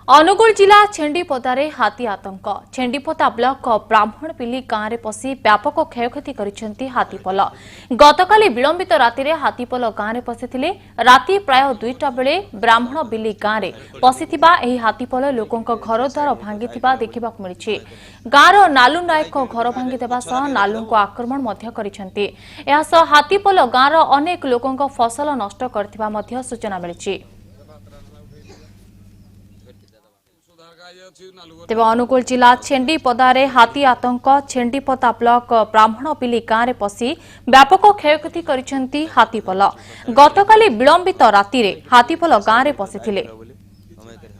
अनुगुल जिला छेंडीपदारे हाथी आतंक छेंडीपदा ब्लॉक ब्राह्मणपिली गांव में पशि व्यापक क्षयक्षति करिसेंती हाथीपल गतकाली विलंबित राति में हाथीपल गांव में पशिथिले राति प्राय 2टा बेले ब्राह्मणबिली गांव में पशिथिबा एही हाथीपल लोकों घरद्वार भांगिथिबा देखिबाकु मिलिछि। गांवर नालू नायक घर भांगिदेबा सह नालू को आक्रमण मध्य करिसेंती। एहा सह हाथीपल गांवर अनेक लोकों फसल नष्ट करथिबा मध्य सूचना मिलिछि। तेज अनुगुल जिला छेंडीपदारे हाथी आतंक छेंडीपदा ब्लॉक ब्राह्मणपिली गांव में पशि व्यापक क्षयक्षति करिसेंती हाथीपल गतकाली विलंबित राति में हाथीपल गांव में पशिथिले।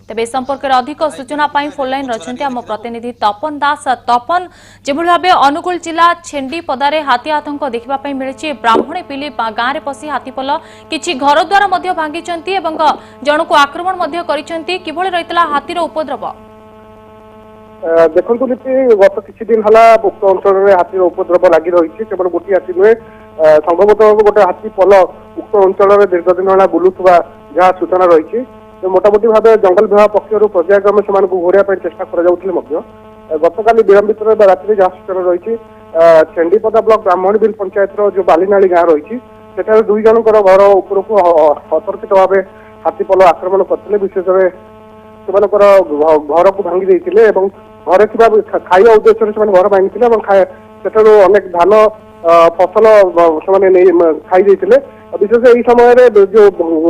तेज संपर्क में अधिक सूचना फोनलाइन रही आम प्रतिनिधि तपन दास। तपन जेभली भाव अनुगुल जिला छेंडीपदारे हाथी आतंक देखा मिली ब्राह्मणपिली गांव में पशि हाथीपल किछि घरद्वार भांगी जनक आक्रमण किभली रही हाथीर उपद्रव। देखु गत किसी दिन है उक्त अंचल में हाथी उपद्रव लगी रही केवल गोटे हाथी नुहे संभवतः गोटे हाथी पल उक्त अंचल में दीर्घ दिन है बुलूवा जहाँ सूचना रही मोटामोटी भाव जंगल विभाग पक्षर पर्यायक्रमे से घोरिया चेष्टा गतकाली विलंबित राति जहाँ सूचना रही छेंडीपदा ब्लॉक ब्राह्मणबिल पंचायत जो बालीनाली गाँव रही से दुई जनकर घर उपरक अतर्कित भाव हाथीपल आक्रमण करते विशेष घर को भांगी देते घरे खाଇବା उद्देश्य से घर भांगी अनेक धान फसल से खाई विशेष यही समय जो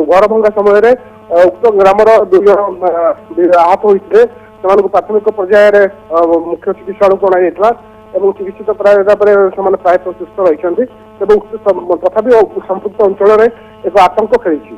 घर भंगा समय उक्त ग्रामर दुई जन आहत होते प्राथमिक पर्यायर मुख्य चिकित्सा को चिकित्सित प्रायतः सुस्थ रही तथा संपुक्त अंचल में एक आतंक खेली।